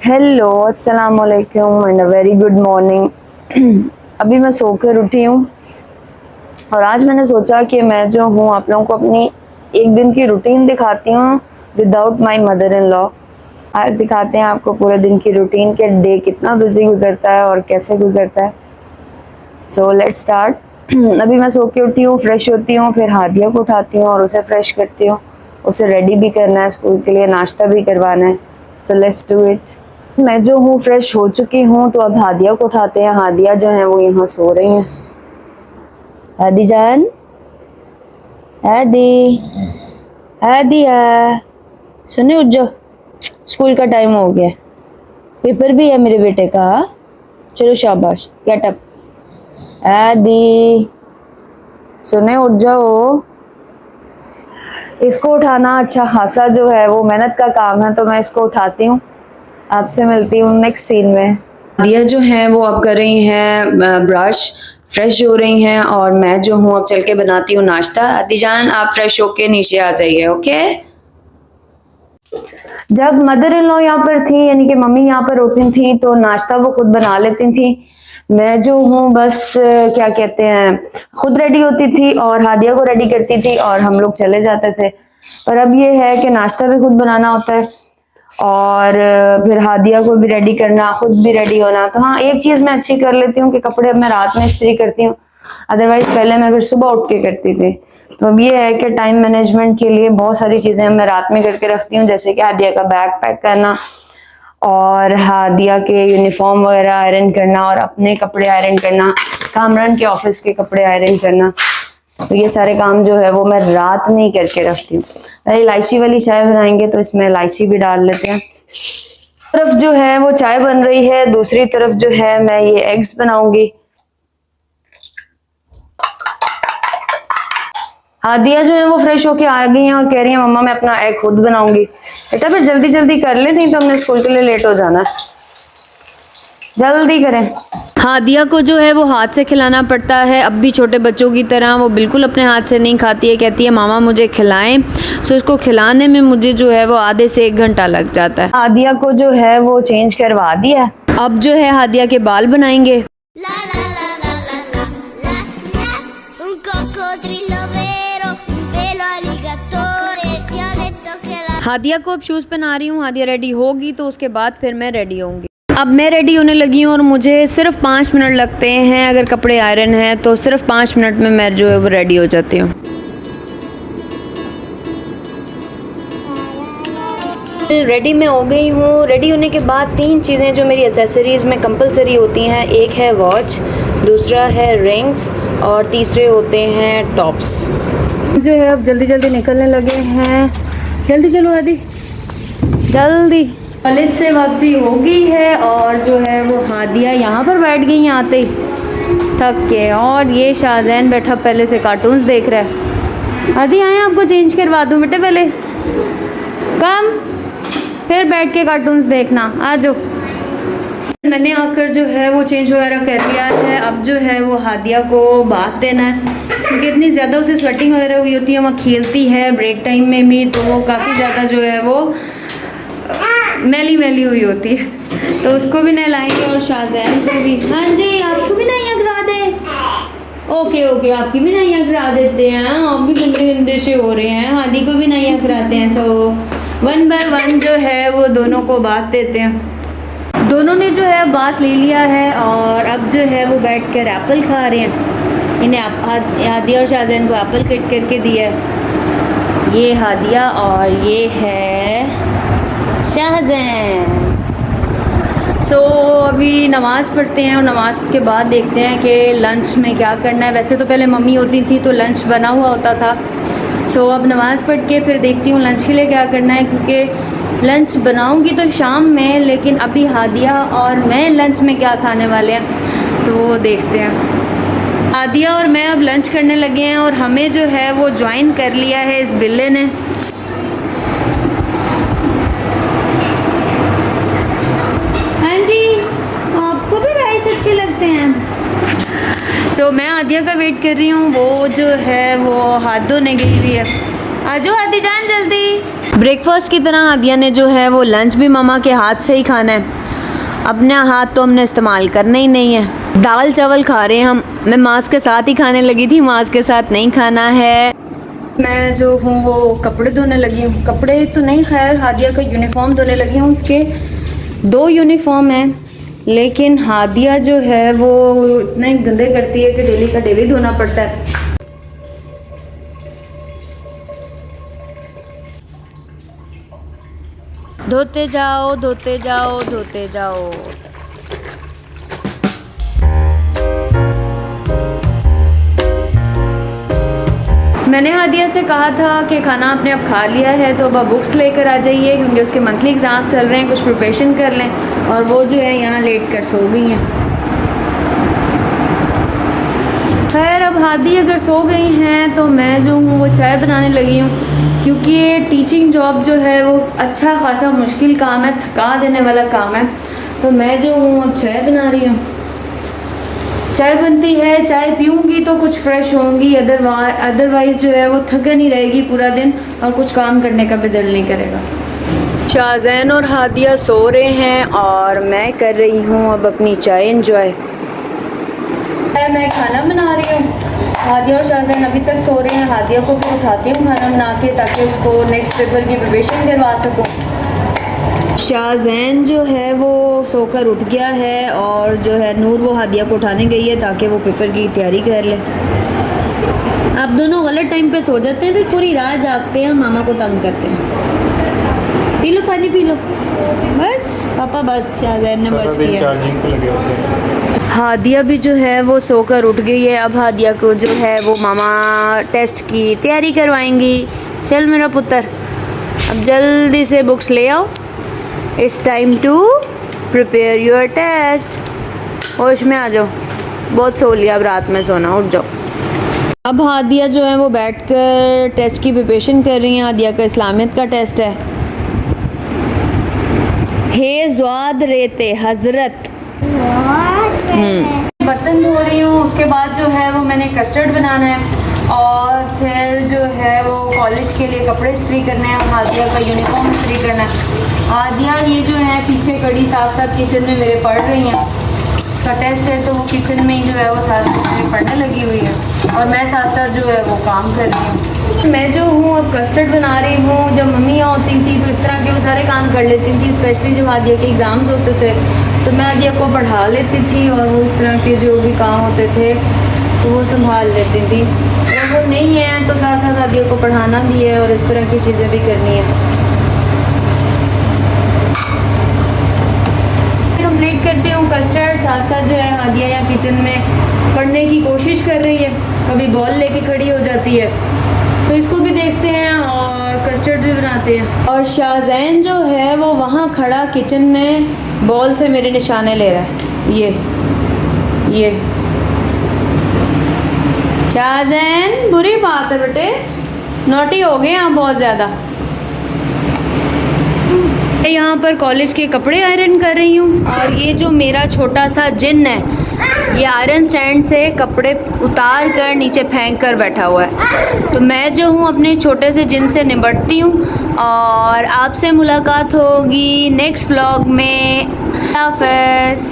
Hello, अस्सलाम वालेकुम and a very good morning. अभी मैं सोकर उठी हूँ और आज मैंने सोचा कि मैं जो हूँ आप लोगों को अपनी एक दिन की रूटीन दिखाती हूँ without my mother in law. आज दिखाते हैं आपको पूरे दिन की रूटीन के डे कितना बिजी गुजरता है और कैसे गुजरता है। So let's start. अभी मैं सो के उठी हूँ, फ्रेश होती हूँ, फिर हादिया को उठाती हूँ और उसे फ्रेश करती हूँ। उसे रेडी भी करना है स्कूल के लिए, नाश्ता भी करवाना है। So let's do it. मैं जो हूँ फ्रेश हो चुकी हूँ, तो अब हादिया को उठाते हैं। हादिया जो है वो यहाँ सो रही हैं। हादी जान, हादी, हादिया, सुने उठ जाओ, स्कूल का टाइम हो गया, पेपर भी है मेरे बेटे का। चलो शाबाश, गेट अप। हादी, सुने उठ जाओ। इसको उठाना अच्छा खासा जो है वो मेहनत का काम है, तो मैं इसको उठाती हूँ। आपसे मिलती हूँ नेक्स्ट सीन में। दिया जो है वो अब कर रही हैं ब्रश, फ्रेश हो रही हैं और मैं जो हूँ अब चल के बनाती हूँ नाश्ता। आदि जान आप फ्रेश होके नीचे आ जाइए, ओके। जब मदर इन लॉ यहाँ पर थी, यानी कि मम्मी यहाँ पर होती थी, तो नाश्ता वो खुद बना लेती थी। मैं जो हूँ बस क्या कहते हैं, खुद रेडी होती थी और हादिया को रेडी करती थी और हम लोग चले जाते थे। पर अब ये है कि नाश्ता भी खुद बनाना होता है और फिर हादिया को भी रेडी करना, खुद भी रेडी होना। तो हाँ, एक चीज मैं अच्छी कर लेती हूँ कि कपड़े अब मैं रात में इस्त्री करती हूँ, अदरवाइज पहले मैं फिर सुबह उठ के करती थी। तो अब ये है कि टाइम मैनेजमेंट के लिए बहुत सारी चीजें मैं रात में करके रखती हूँ, जैसे कि हादिया का बैग पैक करना और हादिया के यूनिफॉर्म वगैरह आयरन करना और अपने कपड़े आयरन करना, कामरान के ऑफिस के कपड़े आयरन करना। तो ये सारे काम जो है वो मैं रात में ही करके रखती हूँ। इलायची वाली चाय बनाएंगे तो इसमें इलायची भी डाल लेते हैं। तरफ जो है वो चाय बन रही है, दूसरी तरफ जो है मैं ये एग्स बनाऊंगी। हादिया जो है वो फ्रेश होके आ गई हैं और कह रही है मम्मा मैं अपना एग खुद बनाऊंगी। बेटा फिर जल्दी जल्दी कर ले, नहीं तो हमने स्कूल के लिए लेट हो जाना है, जल्दी करें। हादिया को जो है वो हाथ से खिलाना पड़ता है। अब भी छोटे बच्चों की तरह वो बिल्कुल अपने हाथ से नहीं खाती है, कहती है मामा मुझे खिलाएं। सो इसको खिलाने में मुझे जो है वो आधे से 1 घंटा लग जाता है। हादिया को जो है वो चेंज करवा दिया। अब जो है हादिया के बाल बनाएंगे। हादिया को अब शूज पहना रही हूँ। हादिया रेडी होगी तो उसके बाद फिर मैं रेडी होंगी। अब मैं रेडी होने लगी हूँ और मुझे सिर्फ 5 मिनट लगते हैं। अगर कपड़े आयरन है तो सिर्फ 5 मिनट में मैं जो है वो रेडी हो जाती हूँ। रेडी मैं हो गई हूँ। रेडी होने के बाद 3 चीज़ें जो मेरी एसेसरीज़ में कंपलसरी होती हैं, एक है वॉच, दूसरा है रिंग्स और तीसरे होते हैं टॉप्स। जो है अब जल्दी जल्दी निकलने लगे हैं। जल्दी चलो आदि, जल्दी। कॉलेज से वापसी हो गई है और जो है वो हादिया यहाँ पर बैठ गई हैं आते ही थक के, और ये शाहजैन बैठा पहले से कार्टून्स देख रहा है। आदि आए आपको चेंज करवा दूँ बेटे, पहले कम, फिर बैठ के कार्टून्स देखना, आ जाओ। मैंने आकर जो है वो चेंज वगैरह कर लिया है। अब जो है वो हादिया को बात देना है, क्योंकि इतनी ज़्यादा उसे स्वेटिंग वगैरह हुई होती है, वहाँ खेलती है ब्रेक टाइम में भी, तो वो काफ़ी ज़्यादा जो है वो मैली मैली हुई होती है, तो उसको भी नहलाएंगे और शाहजैन को भी। हाँ जी, आपको भी नहाइयाँ करा दे। ओके ओके, आपकी भी नहाइयाँ करा देते हैं। आप भी गंदे गंदे से हो रहे हैं, हादी को भी नहाइयाँ कराते हैं। सो 1 बाय 1 जो है वो दोनों को बात देते हैं। दोनों ने जो है बात ले लिया है और अब जो है वो बैठ कर एप्पल खा रहे हैं। इन्हें हादिया और शाहजैन को एप्पल कट करके दिया है। ये हादिया और ये है शाहजैन। सो अभी नमाज़ पढ़ते हैं और नमाज के बाद देखते हैं कि लंच में क्या करना है। वैसे तो पहले मम्मी होती थी तो लंच बना हुआ होता था। सो अब नमाज़ पढ़ के फिर देखती हूँ लंच के लिए क्या करना है, क्योंकि लंच बनाऊँगी तो शाम में, लेकिन अभी हादिया और मैं लंच में क्या खाने वाले हैं तो वो देखते हैं। हादिया और मैं अब लंच करने लगे हैं और हमें जो है वो ज्वाइन कर लिया है इस बिल्ले ने। हाँ जी, आपको भी राइस अच्छे लगते हैं। सो मैं हादिया का वेट कर रही हूँ, वो जो है वो हाथ धोने गई हुई है। आ जाओ हादी जान जल्दी। ब्रेकफास्ट की तरह हादिया ने जो है वो लंच भी मामा के हाथ से ही खाना है। अपना हाथ तो हमने इस्तेमाल करना ही नहीं है। दाल चावल खा रहे हैं हम। मैं मांस के साथ ही खाने लगी थी, मांस के साथ नहीं खाना है। मैं जो हूँ वो कपड़े धोने लगी हूँ। कपड़े तो नहीं, खैर हादिया का यूनिफॉर्म धोने लगी हूँ। उसके 2 यूनिफॉर्म हैं, लेकिन हादिया जो है वो इतने गंदे करती है कि डेली का डेली धोना पड़ता है। धोते जाओ धोते जाओ धोते जाओ। मैंने हादिया से कहा था कि खाना आपने अब खा लिया है तो अब बुक्स लेकर आ जाइए, क्योंकि उसके मंथली एग्ज़ाम्स चल रहे हैं, कुछ प्रिपरेशन कर लें। और वो जो है यहाँ लेट कर सो गई हैं। खैर अब हादी अगर सो गई हैं तो मैं जो हूँ वो चाय बनाने लगी हूँ, क्योंकि ये टीचिंग जॉब जो है वो अच्छा खासा मुश्किल काम है, थका देने वाला काम है। तो मैं जो हूँ अब चाय बना रही हूँ। चाय बनती है, चाय पीऊँगी तो कुछ फ्रेश होंगी, अदरवाइज़ जो है वो थकन ही रहेगी पूरा दिन और कुछ काम करने का भी दिल नहीं करेगा। शाहज़ैन और हादिया सो रहे हैं और मैं कर रही हूँ अब अपनी चाय एंजॉय। मैं खाना बना रही हूँ। हादिया और शाहज़ैन अभी तक सो रहे हैं। हादिया को भी उठाती हूँ खाना बना के, ताकि उसको नेक्स्ट पेपर की प्रिपरेशन करवा सकूँ। शाहज़ैन जो है वो सोकर उठ गया है और जो है नूर वो हादिया को उठाने गई है ताकि वो पेपर की तैयारी कर ले। आप दोनों गलत टाइम पे सो जाते हैं, फिर पूरी रात जागते हैं, मामा को तंग करते हैं। पी लो पानी, पी लो बस पापा, बस। शाहज़ैन ने बच किया। चार्जिंग पे लगे होते हैं। हादिया भी जो है वो सोकर उठ गई है। अब हादिया को जो है वो मामा टेस्ट की तैयारी करवाएंगी। चल मेरा पुत्र, अब जल्दी से बुक्स ले आओ। It's time to prepare your test. होश में आ जाओ, बहुत सो लिया, अब रात में सोना, उठ जाओ। अब हादिया जो है वो बैठकर टेस्ट की प्रिपरेशन कर रही हैं। हादिया का इस्लामियत का टेस्ट है। हे ज़्वाद रेते हज़रत। बर्तन धो रही हूँ, उसके बाद जो है वो मैंने कस्टर्ड बनाना है और फिर जो है वो कॉलेज के लिए कपड़े इस्त्री करने हैं और हादिया का यूनिफॉर्म इस्त्री करना है। हादिया ये जो है पीछे खड़ी साथ साथ किचन में मेरे पढ़ रही हैं। उसका टेस्ट है तो वो किचन में ही जो है वो साथ साथ पढ़ने लगी हुई है और मैं साथ साथ जो है वो काम कर रही हूँ। मैं जो हूँ अब कस्टर्ड बना रही हूँ। जब मम्मी होती थी तो इस तरह के वो सारे काम कर लेती थी, स्पेशली जब हादिया के एग्ज़ाम्स होते थे तो मैं हादिया को पढ़ा लेती थी और वो इस तरह के जो भी काम होते थे तो वो संभाल लेती थी। अगर वो नहीं है तो साथ साथ हादिया को पढ़ाना भी है और इस तरह की चीज़ें भी करनी है। कंप्लीट करती हूँ कस्टर्ड, साथ साथ जो है हादिया यहाँ किचन में पढ़ने की कोशिश कर रही है, कभी बॉल लेके खड़ी हो जाती है, तो इसको भी देखते हैं और कस्टर्ड भी बनाते हैं। और शाहज़ैन जो है वो वहाँ खड़ा किचन में बॉल से मेरे निशाने ले रहा है। ये शाहज़ैन, बुरी बात है बेटे, नोटी हो गए आप बहुत ज़्यादा। यहाँ पर कॉलेज के कपड़े आयरन कर रही हूँ और ये जो मेरा छोटा सा जिन है ये आयरन स्टैंड से कपड़े उतार कर नीचे फेंक कर बैठा हुआ है। तो मैं जो हूँ अपने छोटे से जिन से निपटती हूँ और आपसे मुलाकात होगी नेक्स्ट व्लॉग में। अल्लाह हाफ़िज़।